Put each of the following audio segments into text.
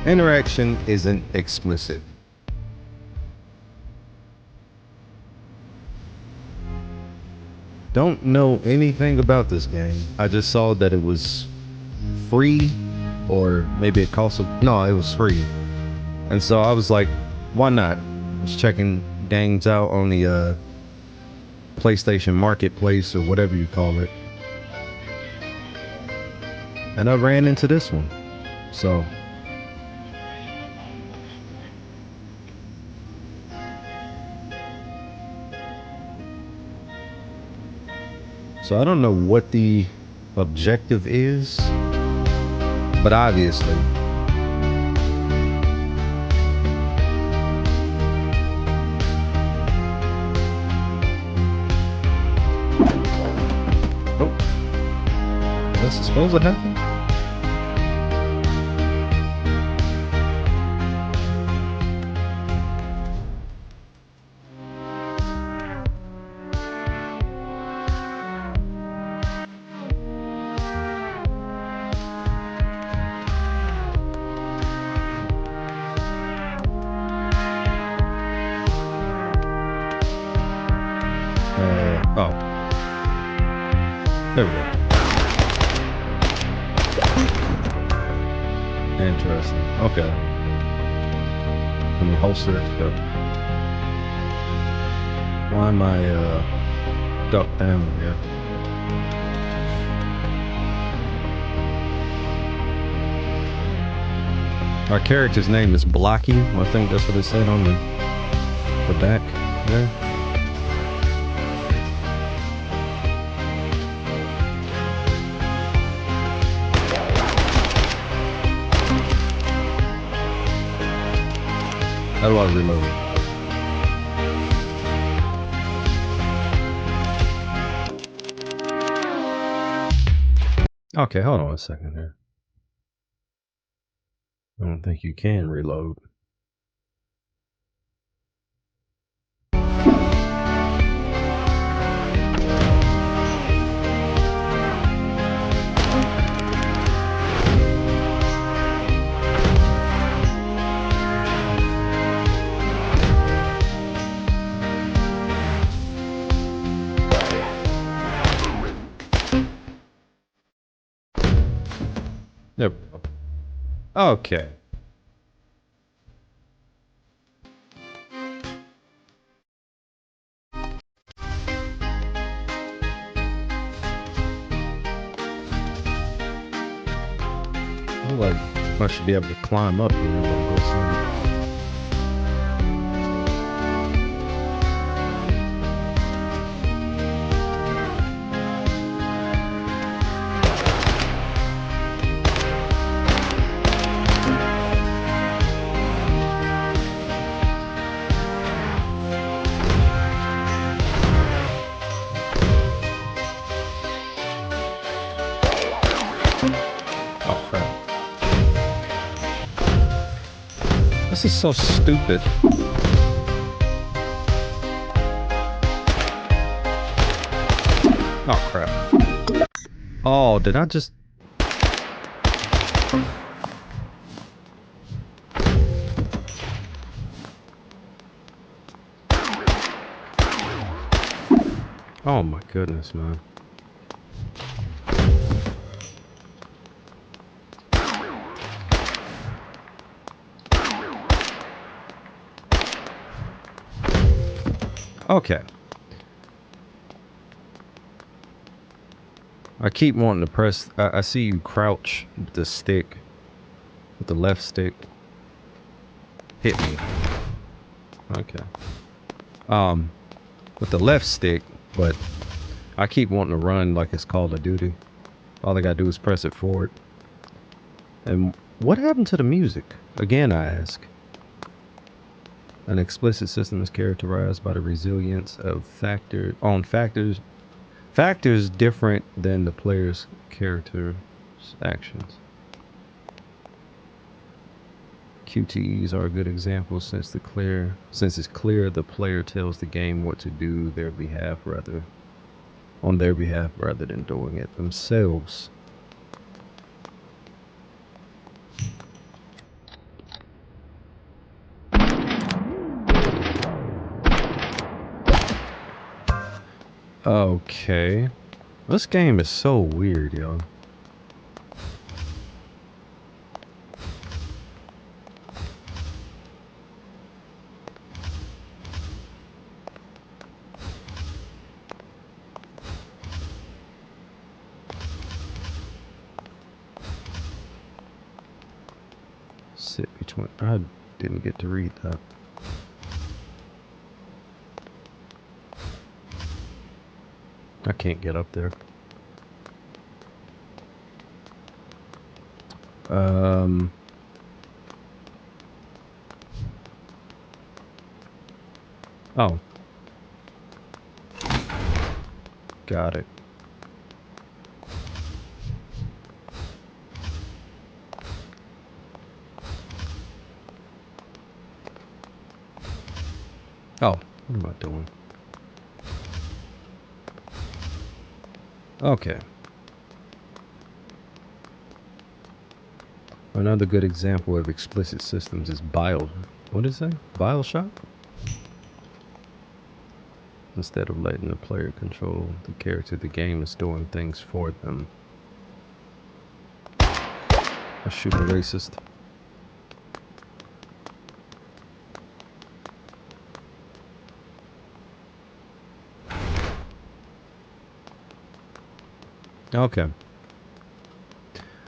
Interaction isn't explicit. Don't know anything about this game. I just saw that it was free, or maybe it cost no, it was free. And so I was like, why not? I was checking games out on the PlayStation Marketplace or whatever you call it. And I ran into this one. So I don't know what the objective is, but obviously oh, this is supposed to happen. Oh, there we go. Interesting. Okay. Let me holster it. Go. Why am I ducked down here? Our character's name is Blocky. I think that's what it said on the back there. How do I reload? Okay, hold on a second here. I don't think you can reload. There we go. Okay. Like, I should be able to climb up here. Oh crap. This is so stupid. Oh crap. Oh, did I just... Oh my goodness, man. Okay. I keep wanting to press... I see you crouch with the stick. With the left stick. Hit me. Okay. With the left stick, but I keep wanting to run like it's Call of Duty. All I gotta do is press it forward. And what happened to the music? Again, I ask. An explicit system is characterized by the resilience of factors different than the player's character's actions. QTEs are a good example since it's clear the player tells the game what to do on their behalf rather than doing it themselves. Okay. This game is so weird, yo. Sit between. I didn't get to read that. I can't get up there. Oh. Got it. Oh, what am I doing? Okay. Another good example of explicit systems is what is that? BioShock? Instead of letting the player control the character, the game is doing things for them. I shoot a racist. Okay.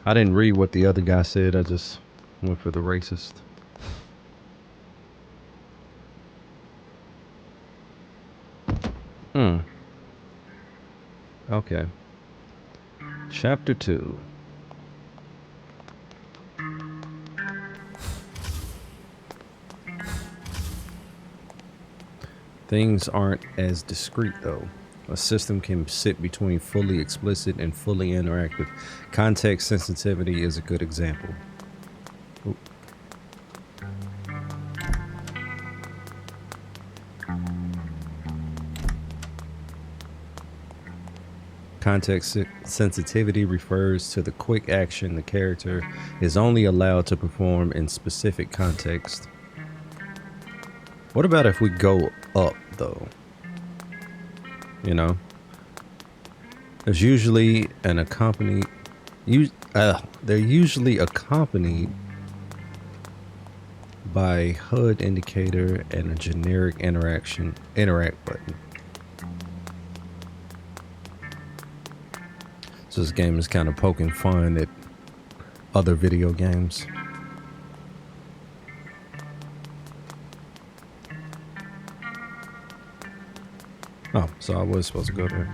I didn't read what the other guy said. I just went for the racist. Okay. Chapter 2. Things aren't as discrete, though. A system can sit between fully explicit and fully interactive. Context sensitivity is a good example. Ooh. Context sensitivity refers to the quick action the character is only allowed to perform in specific context. What about if we go up, though? You know? There's usually an accompanied... they're usually accompanied by HUD indicator and a generic interact button. So this game is kind of poking fun at other video games. Oh, so I was supposed to go there.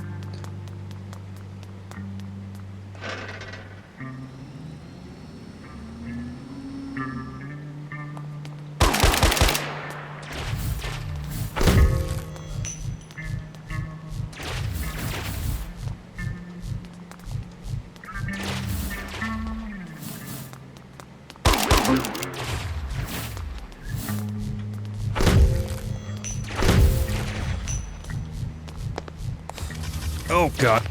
Oh god.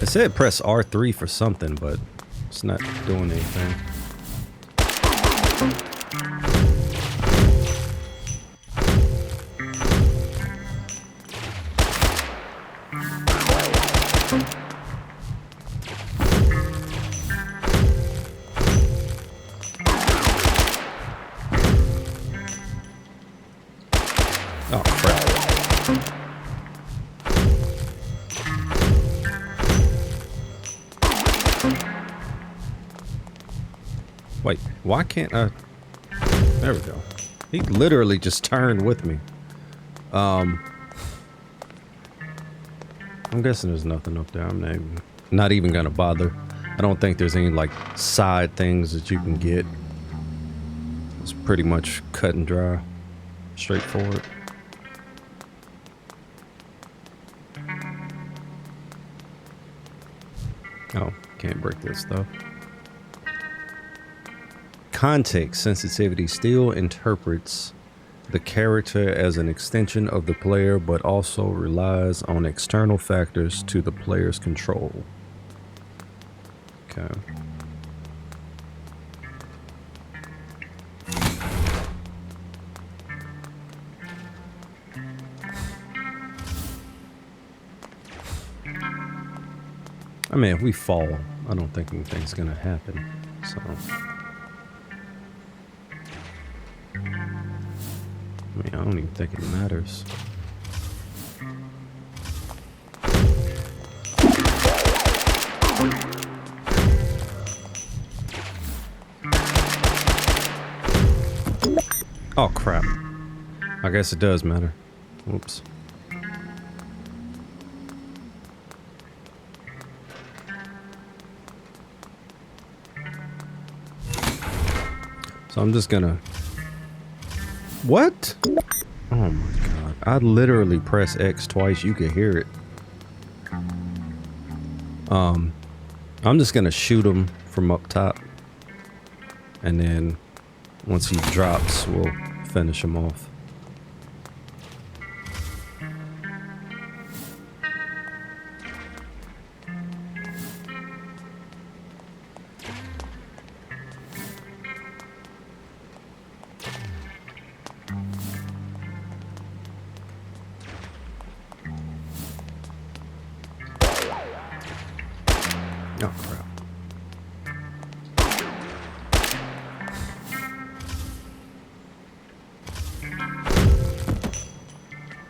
It said press R3 for something, but it's not doing anything. Oh crap. Wait, why can't I? There we go. He literally just turned with me. I'm guessing there's nothing up there. I'm not even gonna bother. I don't think there's any like side things that you can get. It's pretty much cut and dry, straightforward. Oh, can't break this stuff. Context sensitivity still interprets the character as an extension of the player, but also relies on external factors to the player's control. Okay. mean, if we fall, I don't think anything's gonna happen. So, I mean, I don't even think it matters. Oh crap. I guess it does matter. Whoops. So I'm just gonna... What? Oh my god. I literally press X twice. You can hear it. I'm just gonna shoot him from up top. And then once he drops, we'll finish him off. Oh crap.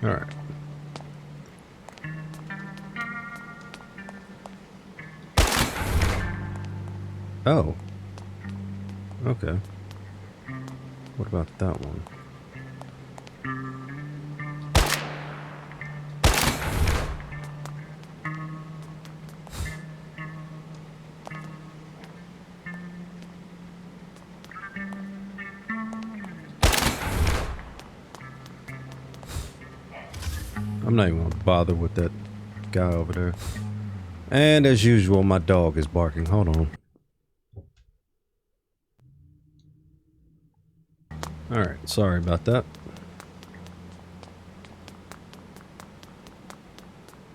All right. Oh. Okay. What about that one? I'm not even gonna bother with that guy over there. And as usual, my dog is barking. Hold on. Alright, sorry about that.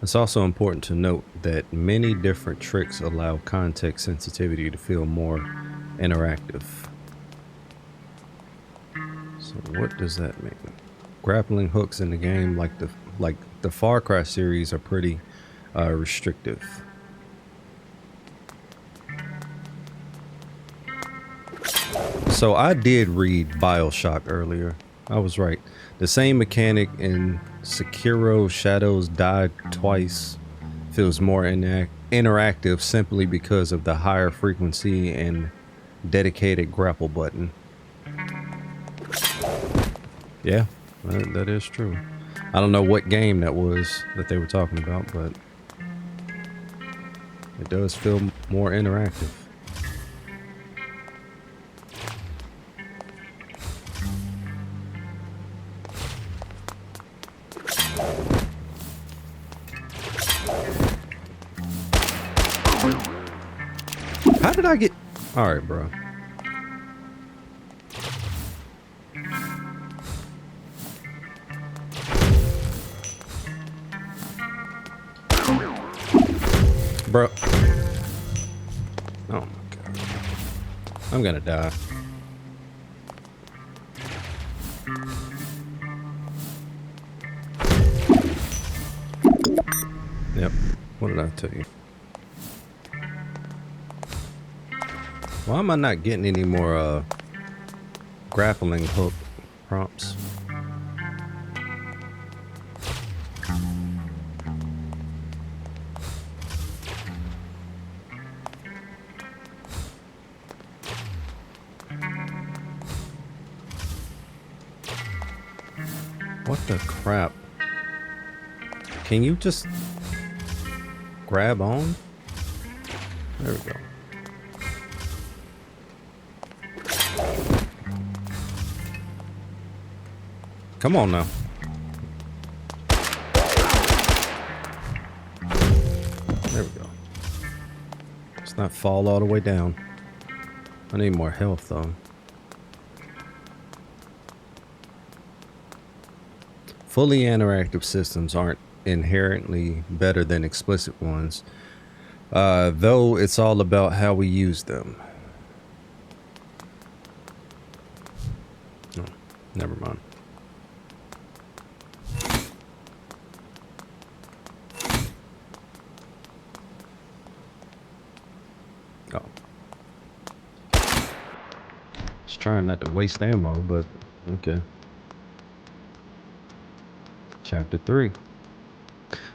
It's also important to note that many different tricks allow context sensitivity to feel more interactive. So what does that mean? Grappling hooks in the game like the Far Cry series are pretty restrictive. So I did read BioShock earlier. I was right. The same mechanic in Sekiro Shadows Die Twice feels more interactive simply because of the higher frequency and dedicated grapple button. Yeah, that is true. I don't know what game that was that they were talking about, but it does feel more interactive. How did I get... Alright, bro. Bro. Oh my god. I'm gonna die. Yep. What did I tell you? Why am I not getting any more grappling hook prompts? What the crap? Can you just grab on? There we go. Come on now. There we go. Let's not fall all the way down. I need more health though. Fully interactive systems aren't inherently better than explicit ones, though it's all about how we use them. Oh, never mind. trying not to waste ammo, but okay. Chapter 3.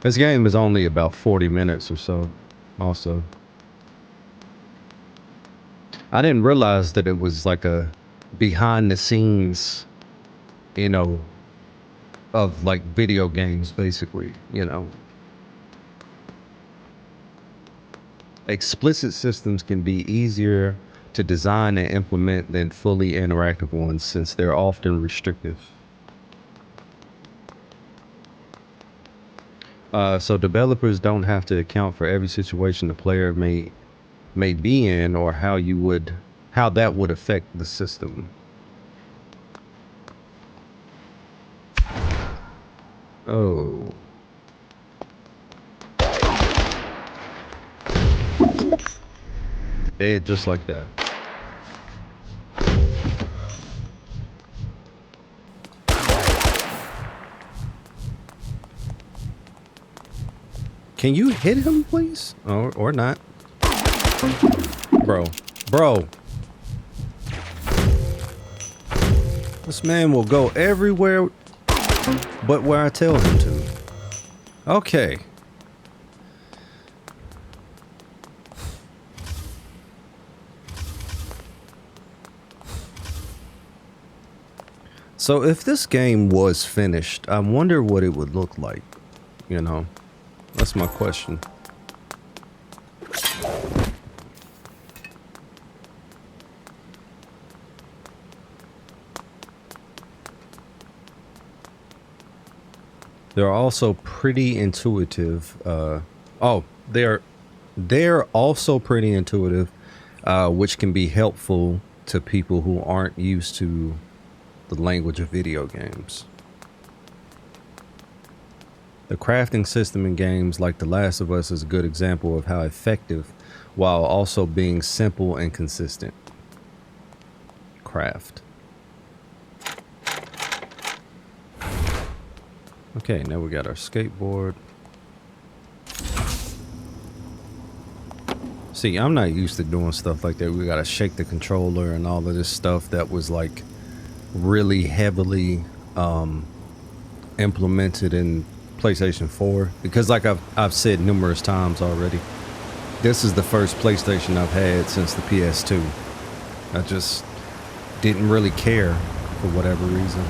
This game is only about 40 minutes or so. Also, I didn't realize that it was like a behind the scenes, you know, of like video games, basically, you know. Explicit systems can be easier to design and implement than fully interactive ones since they're often restrictive. So developers don't have to account for every situation the player may be in or how that would affect the system. Oh. Dead just like that. Can you hit him, please? Or not. Bro. This man will go everywhere but where I tell him to. Okay. So if this game was finished, I wonder what it would look like. You know, that's my question. They're also pretty intuitive. They're also pretty intuitive, which can be helpful to people who aren't used to the language of video games. The crafting system in games like The Last of Us is a good example of how effective, while also being simple and consistent. Craft. Okay, now we got our skateboard. See, I'm not used to doing stuff like that. We gotta shake the controller and all of this stuff that was like really heavily implemented in PlayStation 4. Because like I've said numerous times already, this is the first PlayStation I've had since the PS2. I just didn't really care for whatever reason.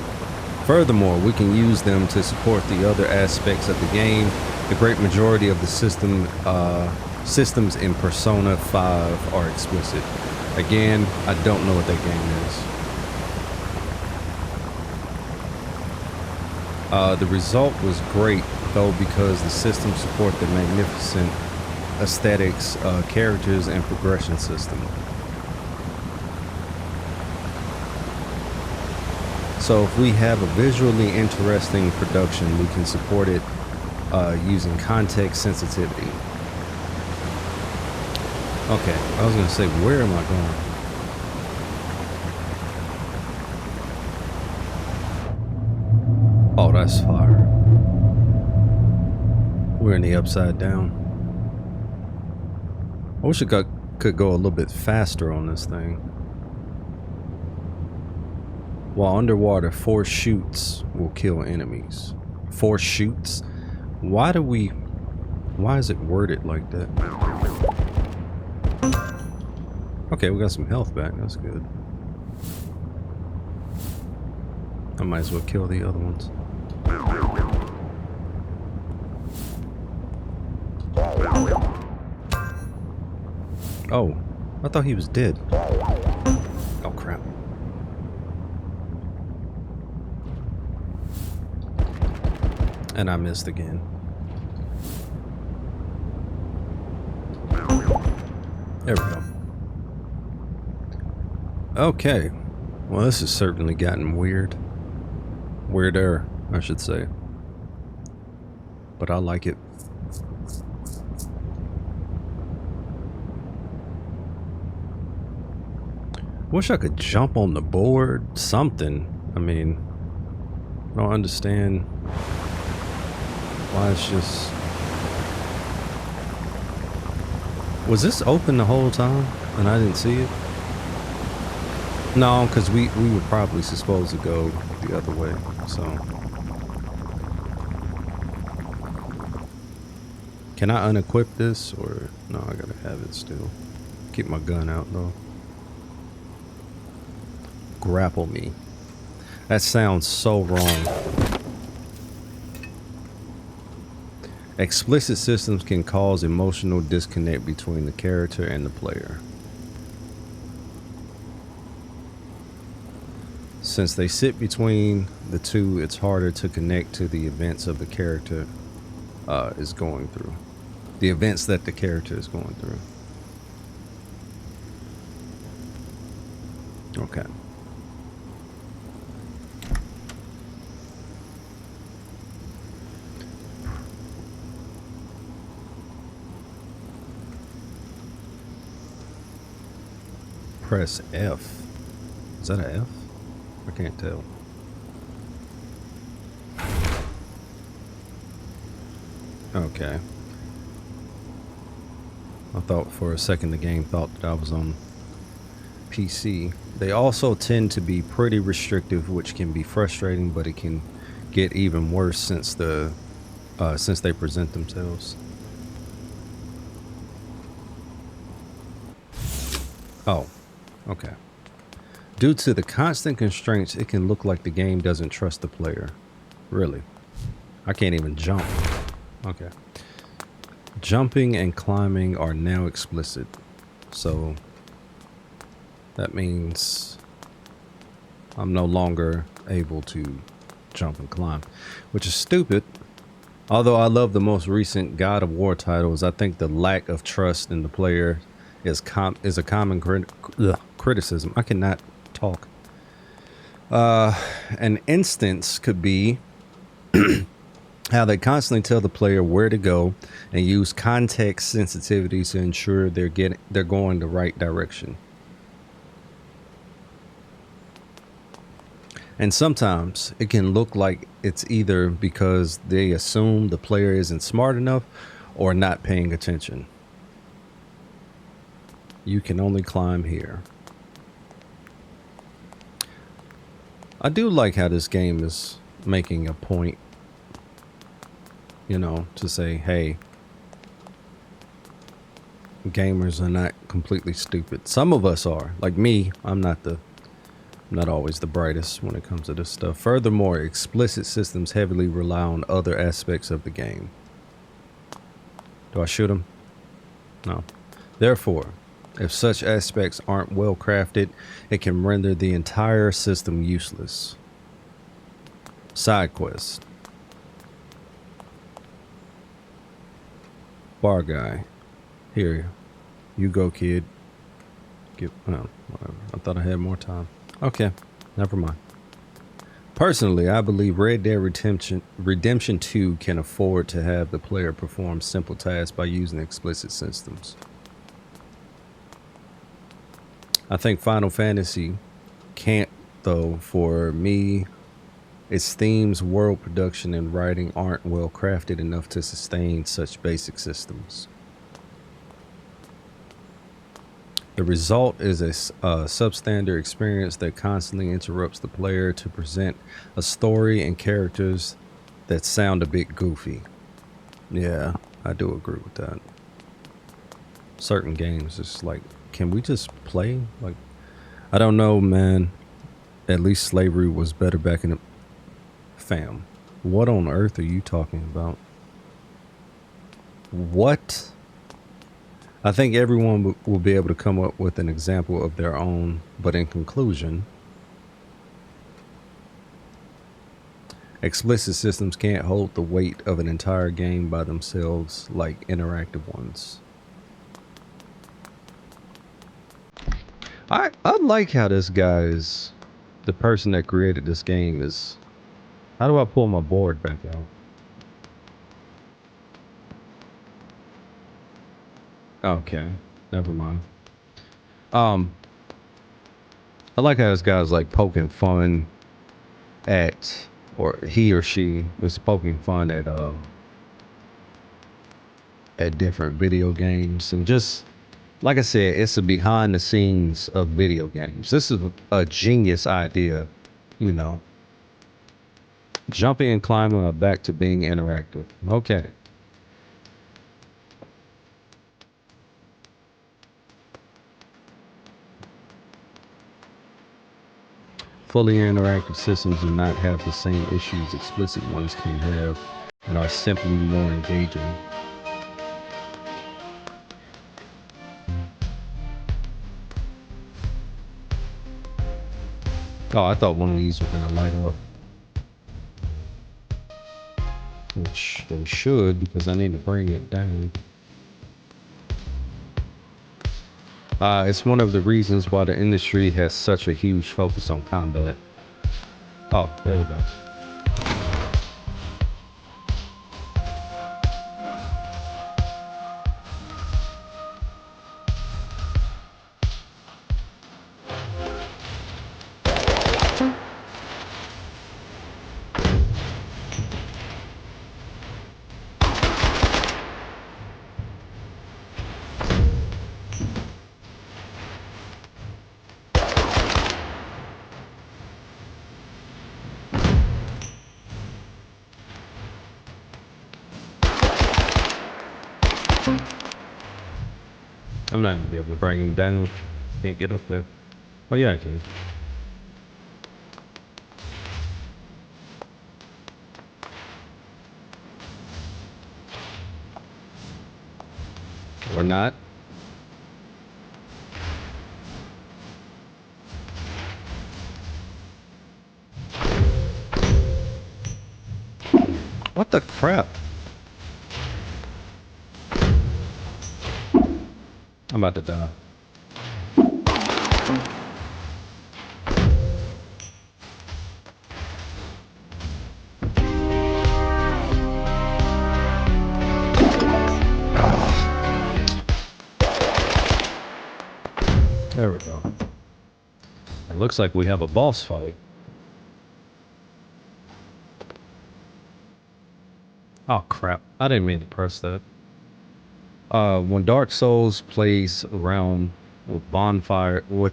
Furthermore, we can use them to support the other aspects of the game. The great majority of the systems in Persona 5 are explicit. Again, I don't know what that game is. The result was great, though, because the systems support the magnificent aesthetics, characters, and progression system. So if we have a visually interesting production, we can support it using context sensitivity. Okay, I was gonna say, where am I going? Oh, that's fire. We're in the upside down. I wish it could go a little bit faster on this thing. While underwater, 4 shoots will kill enemies. 4 shoots? Why is it worded like that? Okay, we got some health back. That's good. I might as well kill the other ones. Oh, I thought he was dead. Oh, crap. And I missed again. There we go. Okay. Well, this has certainly gotten weird. Weirder, I should say. But I like it. Wish I could jump on the board. Something. I mean, I don't understand why it's just... Was this open the whole time and I didn't see it? No, because we were probably supposed to go the other way. So can I unequip this or no? I gotta have it still. Keep my gun out though. Grapple me. That sounds so wrong. Explicit systems can cause emotional disconnect between the character and the player. Since they sit between the two, it's harder to connect to the events of the character is going through. The events that the character is going through. Okay. Press F. Is that an F? I can't tell. Okay. I thought for a second the game thought that I was on PC. They also tend to be pretty restrictive, which can be frustrating, but it can get even worse since they present themselves. Oh, okay. Due to the constant constraints, it can look like the game doesn't trust the player. Really? I can't even jump. Okay. Jumping and climbing are now explicit. So that means I'm no longer able to jump and climb, which is stupid. Although I love the most recent God of War titles, I think the lack of trust in the player is a common criticism. I cannot talk. An instance could be how they constantly tell the player where to go and use context sensitivity to ensure they're going the right direction. And sometimes it can look like it's either because they assume the player isn't smart enough or not paying attention. You can only climb here. I do like how this game is making a point, to say, hey, gamers are not completely stupid. Some of us are. Like me, I'm not always the brightest when it comes to this stuff. Furthermore, explicit systems heavily rely on other aspects of the game. Do I shoot him? No. Therefore, if such aspects aren't well crafted, it can render the entire system useless. Side quest. Bar guy. Here. You go, kid. Whatever. I thought I had more time. Okay. Never mind. Personally, I believe Red Dead Redemption 2 can afford to have the player perform simple tasks by using explicit systems. I think Final Fantasy can't, though. For me, its themes, world production, and writing aren't well crafted enough to sustain such basic systems. The result is a substandard experience that constantly interrupts the player to present a story and characters that sound a bit goofy. Yeah, I do agree with that. Certain games, it's like, can we just play? Like, I don't know, man. At least slavery was better back in the... Fam, what on earth are you talking about? What? I think everyone will be able to come up with an example of their own, but in conclusion, explicit systems can't hold the weight of an entire game by themselves like interactive ones. I like how this guy is, the person that created this game is... How do I pull my board back out? Okay, never mind. I like how this guy's like poking fun at, or he or she was poking fun at different video games and just Like I said, it's a behind the scenes of video games. This is a genius idea, you know. Jumping and climbing are back to being interactive. Okay. Fully interactive systems do not have the same issues explicit ones can have and are simply more engaging. Oh, I thought one of these were gonna light up. Which they should, because I need to bring it down. It's one of the reasons why the industry has such a huge focus on combat. Oh, there we go. I'm not gonna be able to bring him down. Can't get up there. Oh yeah, I can. Or not. What the crap? I'm about to die. There we go. It looks like we have a boss fight. Oh crap. I didn't mean to press that. When Dark Souls plays around with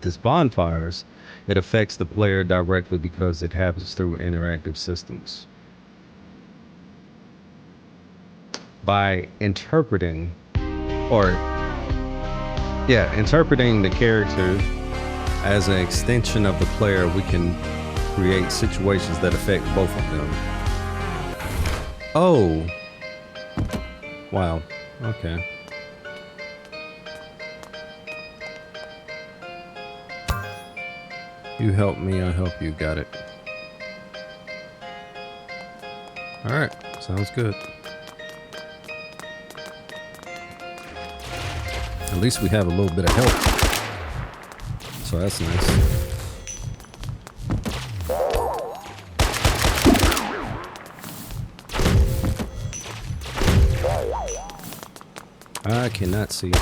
its bonfires, it affects the player directly because it happens through interactive systems. By interpreting interpreting the character as an extension of the player, we can create situations that affect both of them. Oh. Wow. Okay. You help me, I help you. Got it. Alright. Sounds good. At least we have a little bit of help. So that's nice. I cannot see.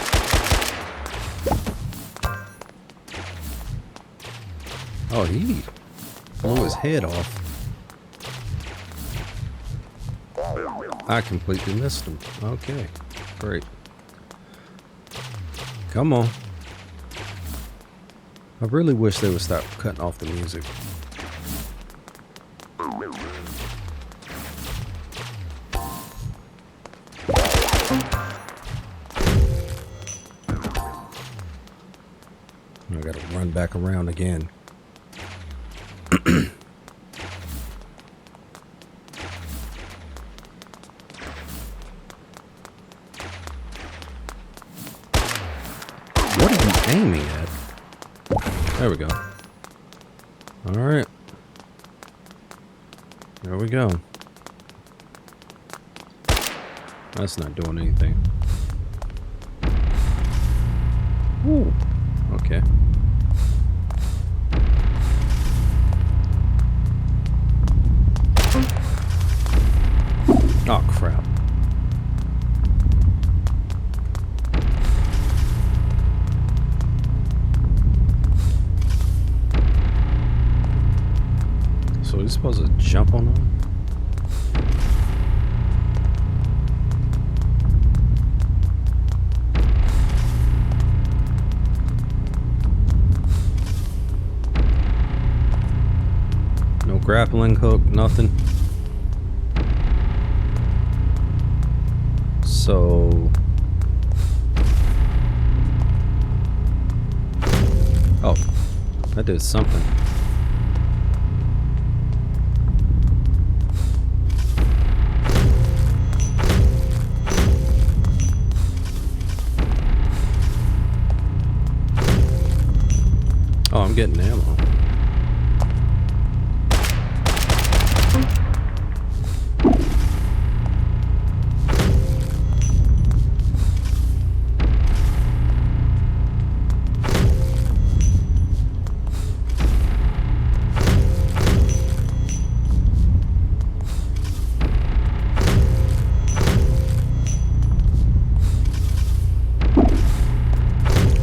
Oh, he blew his head off. I completely missed him. Okay, great. Come on. I really wish they would stop cutting off the music. I gotta run back around again. What are you aiming at? There we go. Alright. There we go. That's not doing anything. Ooh. Okay. Oh, crap. So we're supposed to jump on them? grappling hook, nothing. So... Oh, that did something. Oh, I'm getting ammo.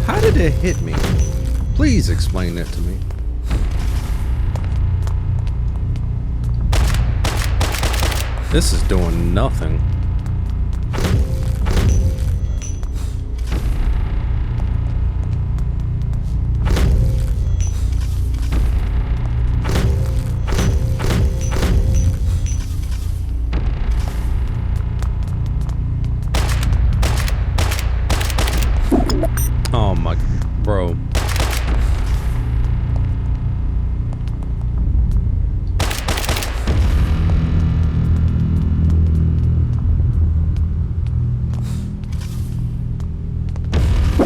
How did it hit me? Please explain that to me. This is doing nothing. Oh my, bro.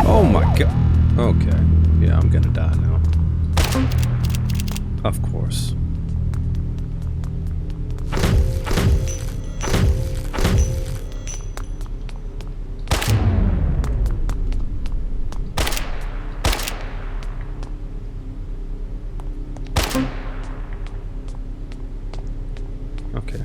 Oh my god. Okay. Yeah, I'm gonna die now. Of course. Okay.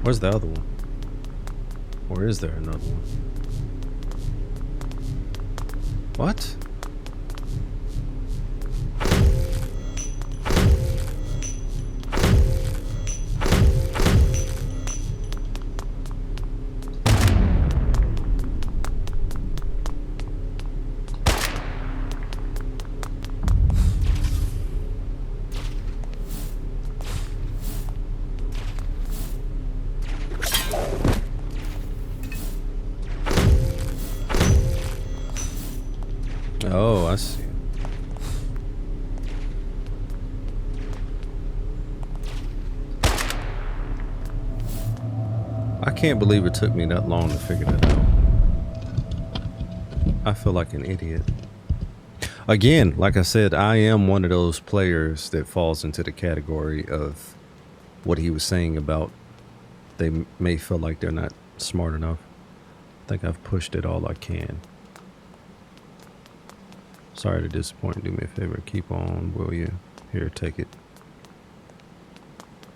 Where's the other one? Or is there another one? What? Oh, I see. I can't believe it took me that long to figure that out. I feel like an idiot. Again, like I said, I am one of those players that falls into the category of what he was saying about they may feel like they're not smart enough. I think I've pushed it all I can. Sorry to disappoint. Do me a favor. Keep on, will you? Here, take it.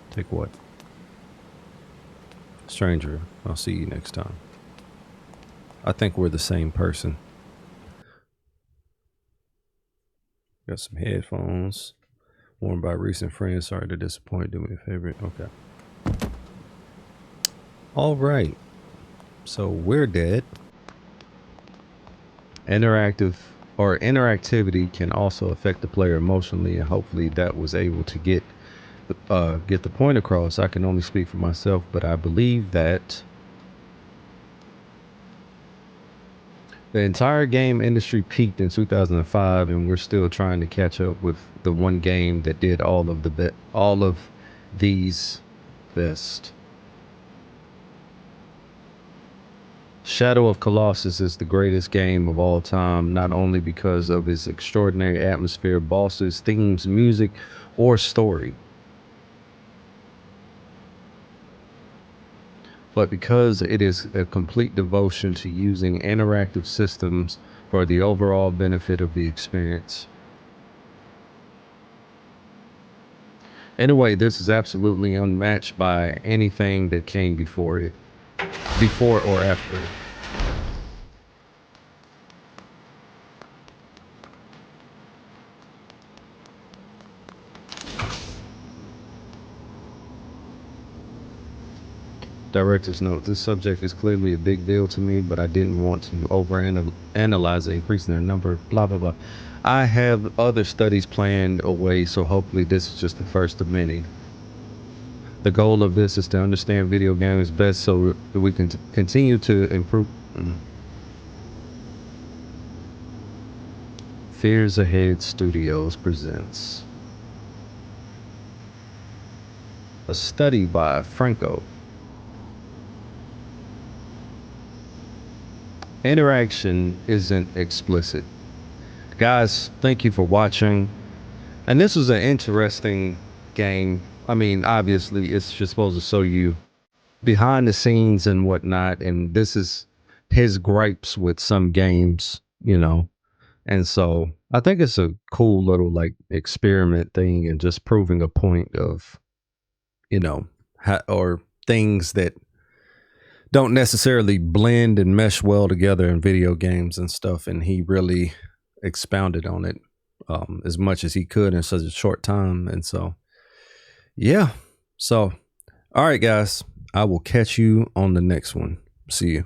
Take what? Stranger, I'll see you next time. I think we're the same person. Got some headphones. Worn by recent friends. Sorry to disappoint. Do me a favor. Okay. All right. So we're dead. Interactivity can also affect the player emotionally, and hopefully that was able to get the point across. I can only speak for myself, but I believe that the entire game industry peaked in 2005, and we're still trying to catch up with the one game that did all of these best. Shadow of Colossus is the greatest game of all time, not only because of its extraordinary atmosphere, bosses, themes, music, or story, but because it is a complete devotion to using interactive systems for the overall benefit of the experience. Anyway, this is absolutely unmatched by anything that came before it, before or after. Director's note: this subject is clearly a big deal to me, but I didn't want to overanalyze the increase in their number. Blah blah blah. I have other studies planned away, so hopefully this is just the first of many. The goal of this is to understand video games best, so that we can continue to improve. Fears Ahead Studios presents a study by Franco. Interaction isn't explicit. Guys, thank you for watching. And this was an interesting game. I mean, obviously, it's just supposed to show you behind the scenes and whatnot. And this is his gripes with some games, you know. And so I think it's a cool little like experiment thing and just proving a point of, you know, or things that don't necessarily blend and mesh well together in video games and stuff. And he really expounded on it as much as he could in such a short time. And so, yeah. So, all right, guys, I will catch you on the next one. See you.